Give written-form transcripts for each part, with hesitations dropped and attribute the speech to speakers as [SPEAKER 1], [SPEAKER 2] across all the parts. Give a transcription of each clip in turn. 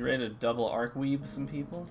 [SPEAKER 1] ready to double arc weave some people?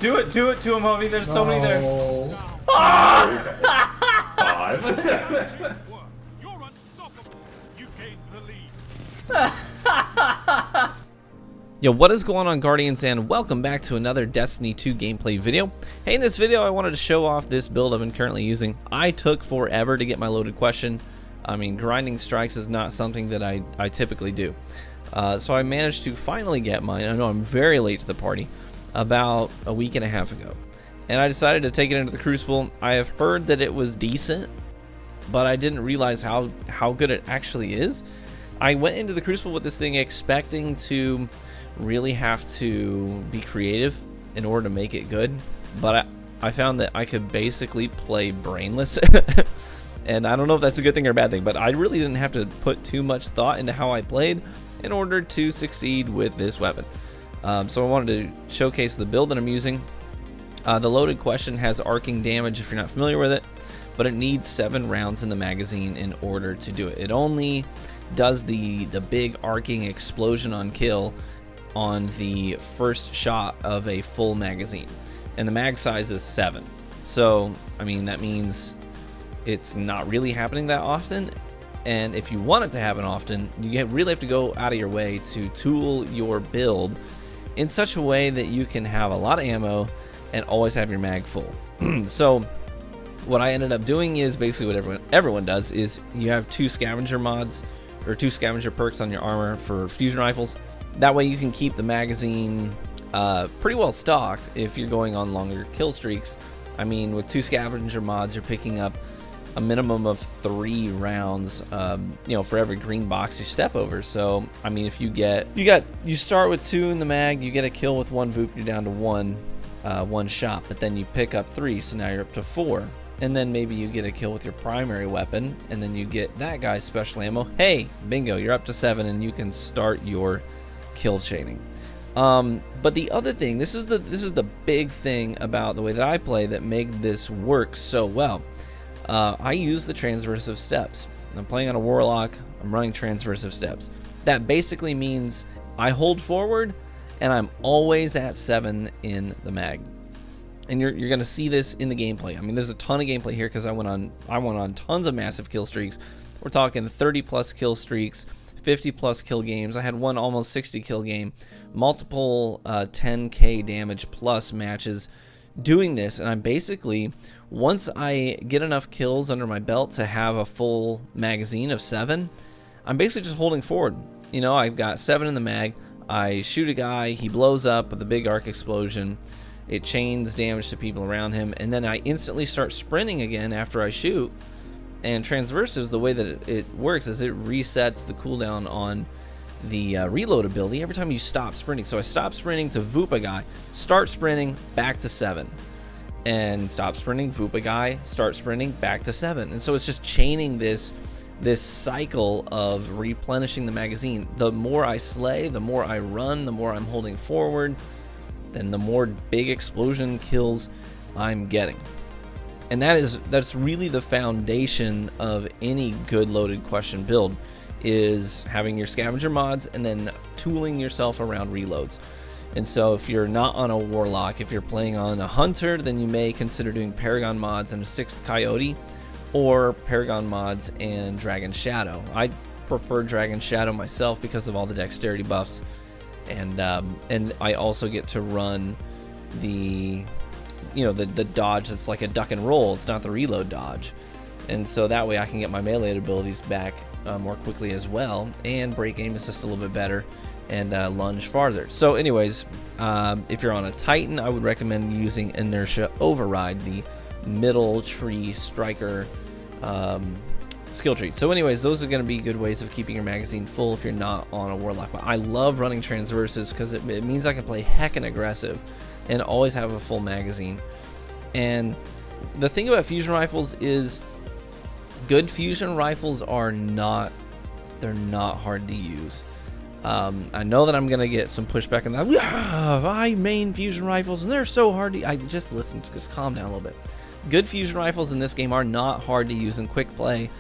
[SPEAKER 1] Do it to him, homie. There's so many there. Ah!
[SPEAKER 2] You're unstoppable. You gained the lead.
[SPEAKER 3] Yo, what is going on, Guardians, and welcome back to another Destiny 2 gameplay video. Hey, in this video I wanted to show off this build I've been currently using. I took forever to get my loaded question. I mean, grinding strikes is not something that I typically do. So I managed to finally get mine. I know I'm very late to the party, about a week and a half ago. And I decided to take it into the Crucible. I have heard that it was decent, but I didn't realize how good it actually is. I went into the Crucible with this thing expecting to really have to be creative in order to make it good, but I found that I could basically play brainless. And I don't know if that's a good thing or a bad thing, but I really didn't have to put too much thought into how I played in order to succeed with this weapon. So I wanted to showcase the build that I'm using. The loaded question has arcing damage if you're not familiar with it, but it needs 7 rounds in the magazine in order to do it. It only does the big arcing explosion on kill on the first shot of a full magazine, and the mag size is 7. So I mean, that means it's not really happening that often, and if you want it to happen often, you really have to go out of your way to tool your build in such a way that you can have a lot of ammo and always have your mag full. So what I ended up doing is basically what everyone does, is you have 2 scavenger mods or 2 scavenger perks on your armor for fusion rifles. That way you can keep the magazine pretty well stocked if you're going on longer kill streaks. I mean, with 2 scavenger mods, you're picking up a minimum of 3 rounds, for every green box you step over. So I mean, if you start with 2 in the mag, you get a kill with 1 VOOP, you're down to 1 shot, but then you pick up 3, so now you're up to 4. And then maybe you get a kill with your primary weapon, and then you get that guy's special ammo. Hey, bingo, you're up to 7, and you can start your kill chaining. But the other thing, this is the big thing about the way that I play that made this work so well. I use the transversive steps. I'm playing on a Warlock, I'm running transversive steps. That basically means I hold forward and I'm always at 7 in the mag. And you're going to see this in the gameplay. I mean, there's a ton of gameplay here because I went on tons of massive kill streaks. We're talking 30 plus kill streaks, 50 plus kill games. I had one almost 60 kill game, multiple 10k damage plus matches doing this. And I'm basically, once I get enough kills under my belt to have a full magazine of 7, I'm basically just holding forward. You know, I've got 7 in the mag. I shoot a guy, he blows up with a big arc explosion. It chains damage to people around him, and then I instantly start sprinting again after I shoot. And transversives, the way that it works is it resets the cooldown on the reload ability every time you stop sprinting. So I stop sprinting to VOOP a guy, start sprinting, back to 7. And stop sprinting, VOOP a guy, start sprinting, back to 7. And so it's just chaining this cycle of replenishing the magazine. The more I slay, the more I run, the more I'm holding forward, then the more big explosion kills I'm getting. And that's really the foundation of any good loaded question build, is having your scavenger mods and then tooling yourself around reloads. And so if you're not on a Warlock, if you're playing on a Hunter, then you may consider doing Paragon mods and a 6th Coyote, or Paragon mods and Dragon Shadow. I prefer Dragon Shadow myself because of all the dexterity buffs. And I also get to run the dodge that's like a duck and roll. It's not the reload dodge, and so that way I can get my melee abilities back more quickly as well, and break aim assist a little bit better, and lunge farther. So anyways, if you're on a Titan, I would recommend using Inertia Override, the middle tree striker skill tree. So anyways, those are going to be good ways of keeping your magazine full if you're not on a Warlock. But I love running transverses because it means I can play heckin' aggressive and always have a full magazine. And the thing about fusion rifles is, good fusion rifles are not hard to use. I know that I'm gonna get some pushback on that. I main fusion rifles and they're so hard to. I just calm down a little bit. Good fusion rifles in this game are not hard to use in quick play.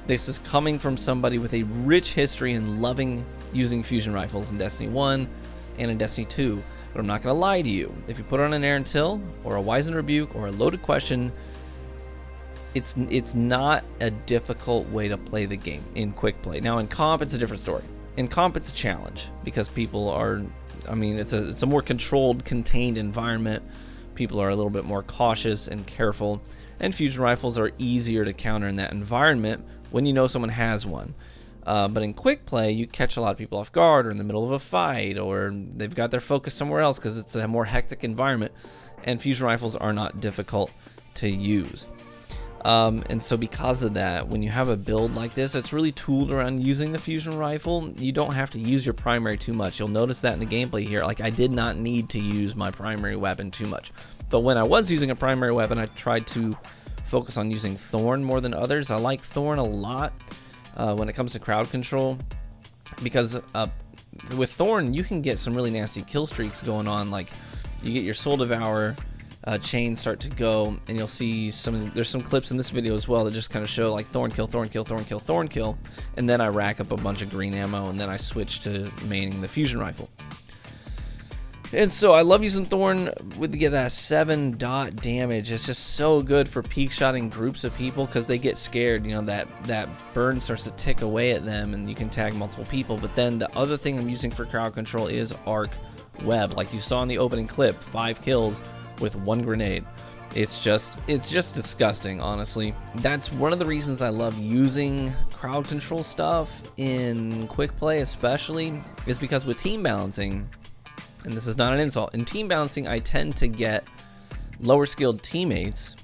[SPEAKER 3] This is coming from somebody with a rich history in loving using fusion rifles in Destiny 1 and in Destiny 2. But I'm not going to lie to you. If you put on an Aaron Till or a Wise and Rebuke or a Loaded Question, it's not a difficult way to play the game in quick play. Now in comp, it's a different story. In comp, it's a challenge because people are, I mean, it's a more controlled, contained environment. People are a little bit more cautious and careful, and fusion rifles are easier to counter in that environment when you know someone has one. But in quick play, you catch a lot of people off guard, or in the middle of a fight, or they've got their focus somewhere else because it's a more hectic environment, and fusion rifles are not difficult to use. And so because of that, when you have a build like this, it's really tooled around using the fusion rifle. You don't have to use your primary too much. You'll notice that in the gameplay here. Like, I did not need to use my primary weapon too much. But when I was using a primary weapon, I tried to focus on using Thorn more than others. I like Thorn a lot when it comes to crowd control, because with Thorn, you can get some really nasty kill streaks going on. Like, you get your Soul Devour chains start to go, and you'll see there's some clips in this video as well that just kind of show like Thorn kill, Thorn kill, Thorn kill, Thorn kill, and then I rack up a bunch of green ammo, and then I switch to maining the fusion rifle. And so I love using Thorn to get that 7 dot damage. It's just so good for peak shotting groups of people because they get scared. You know, that burn starts to tick away at them, and you can tag multiple people. But then the other thing I'm using for crowd control is arc web. Like you saw in the opening clip, 5 kills with 1 grenade. It's just disgusting, honestly. That's one of the reasons I love using crowd control stuff in quick play, especially, is because with team balancing, and this is not an insult, in team balancing I tend to get lower skilled teammates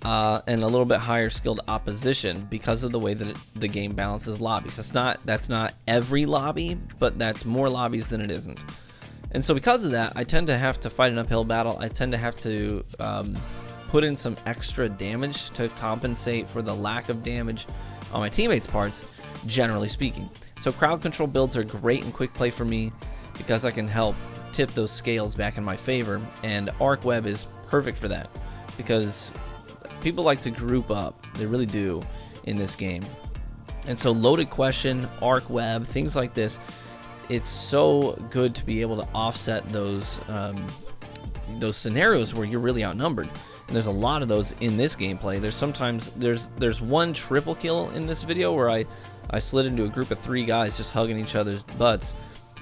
[SPEAKER 3] and a little bit higher skilled opposition because of the way that the game balances lobbies. That's not every lobby, but that's more lobbies than it isn't. And so because of that, I tend to have to fight an uphill battle. I tend to have to put in some extra damage to compensate for the lack of damage on my teammates' parts, generally speaking. So crowd control builds are great in quick play for me because I can help tip those scales back in my favor, and arc web is perfect for that because people like to group up. They really do in this game. And so loaded question, arc web, things like this, it's so good to be able to offset those scenarios where you're really outnumbered. And there's a lot of those in this gameplay. There's one triple kill in this video where I slid into a group of 3 guys just hugging each other's butts,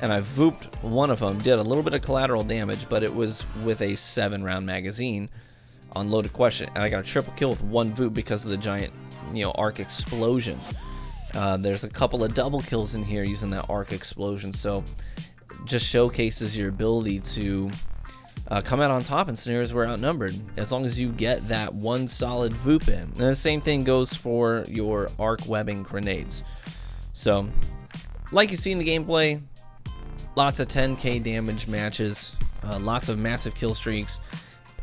[SPEAKER 3] and I vooped one of them, did a little bit of collateral damage, but it was with a 7-round magazine on loaded question, and I got a triple kill with 1 voop because of the giant, arc explosion. There's a couple of double kills in here using that arc explosion, so just showcases your ability to come out on top in scenarios where outnumbered, as long as you get that 1 solid voop in. And the same thing goes for your arc webbing grenades. So, like you see in the gameplay, lots of 10k damage matches, lots of massive kill streaks.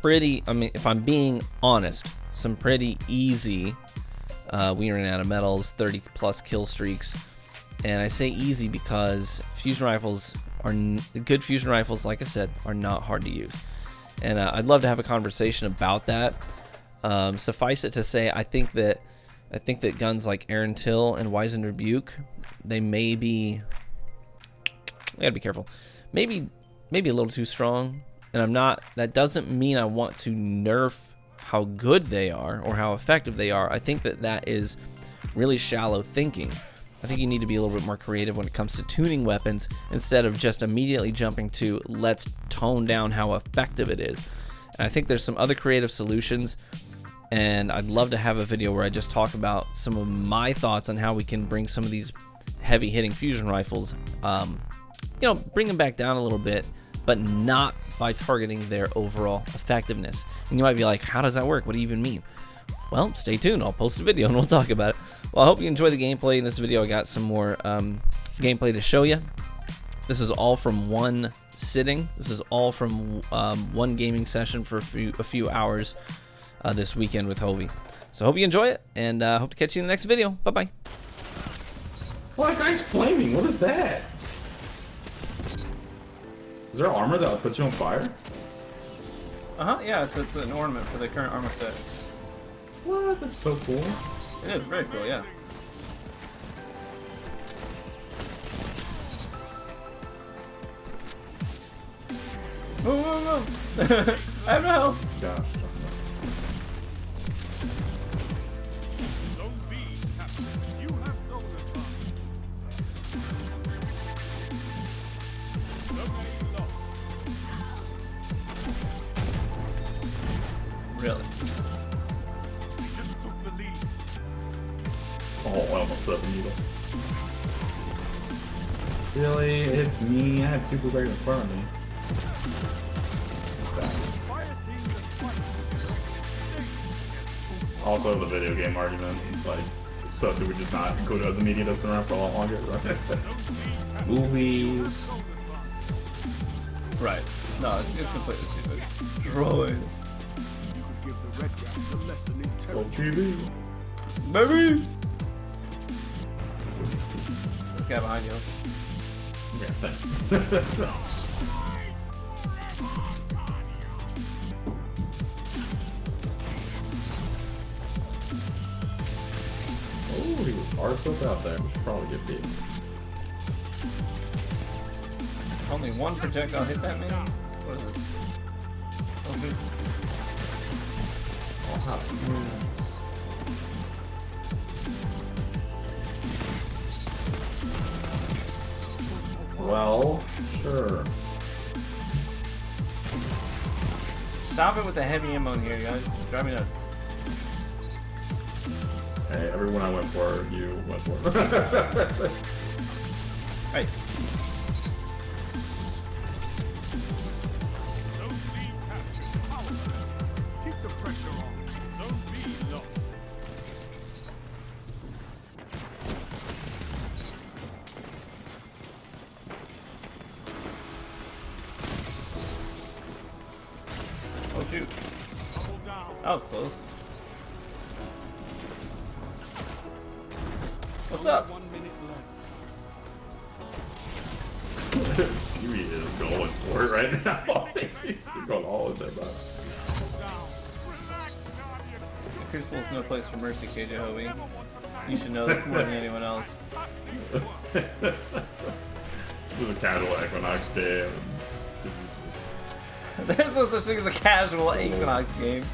[SPEAKER 3] If I'm being honest, some pretty easy we ran out of medals, 30 plus kill streaks. And I say easy because fusion rifles are good. Fusion rifles, like I said, are not hard to use, and I'd love to have a conversation about that. Suffice it to say, I think that guns like Aaron Till and Wise and Rebuke, they may be, I gotta be careful, maybe a little too strong. And I'm not, that doesn't mean I want to nerf how good they are or how effective they are. I think that is really shallow thinking. I think you need to be a little bit more creative when it comes to tuning weapons instead of just immediately jumping to let's tone down how effective it is. And I think there's some other creative solutions, and I'd love to have a video where I just talk about some of my thoughts on how we can bring some of these heavy hitting fusion rifles, bring them back down a little bit, but not by targeting their overall effectiveness. And you might be like, how does that work? What do you even mean? Well, stay tuned. I'll post a video and we'll talk about it. Well, I hope you enjoy the gameplay. In this video, I got some more gameplay to show you. This is all from one sitting. This is all from one gaming session for a few hours this weekend with Hovey. So I hope you enjoy it, and hope to catch you in the next video. Bye-bye.
[SPEAKER 4] Well, that guy's flaming. What is that? Is there armor that will put you on fire?
[SPEAKER 1] Yeah, it's an ornament for the current armor set.
[SPEAKER 4] What? That's so cool.
[SPEAKER 1] It is very cool, yeah. Move, move, move. I have no health.
[SPEAKER 4] Gosh.
[SPEAKER 2] Zone B, Captain. You have zone advantage. Zone A lost.
[SPEAKER 1] Really?
[SPEAKER 2] We just took the lead.
[SPEAKER 4] Oh, I almost put up a needle. Really? It's me. I have two blueberries in front of me.
[SPEAKER 2] Fire team that fights.
[SPEAKER 4] Also, the video game argument. It's like, so do we just not include it as the media that's been around for a lot longer?
[SPEAKER 2] Zone B, Captain.
[SPEAKER 4] Movies.
[SPEAKER 2] Zone advantage.
[SPEAKER 1] Right. No, it's completely stupid. Droid.
[SPEAKER 2] You could give the red guys a lesson in
[SPEAKER 4] Oh,
[SPEAKER 2] terror.
[SPEAKER 4] TV.
[SPEAKER 1] Baby! This guy behind you.
[SPEAKER 4] Yeah, thanks. Oh, he was hard flip out there. We should probably get beat.
[SPEAKER 1] Only one projectile hit that man? What is this? Okay.
[SPEAKER 4] Oh, how well, sure.
[SPEAKER 1] Stop it with the heavy ammo in here, guys. Drive me nuts.
[SPEAKER 4] Hey, everyone I went for, you went for.
[SPEAKER 1] Hey.
[SPEAKER 2] Zone B captured. Powerless. Keep the pressure on. Zone B lost.
[SPEAKER 1] Oh shoot.
[SPEAKER 2] Double down.
[SPEAKER 1] That was close. What's up?
[SPEAKER 2] 1 minute left.
[SPEAKER 4] Siri is going for it right now. He's going all in there, bro.
[SPEAKER 2] Double down. Relax, Guardian.
[SPEAKER 1] The Crucible's no place for mercy, KJ Hovey. You should know this more than anyone else.
[SPEAKER 2] Fantastic work.
[SPEAKER 4] This is a casual Equinox game.
[SPEAKER 1] There's no such thing as a casual Equinox game.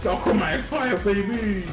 [SPEAKER 4] Alchemite fire, baby!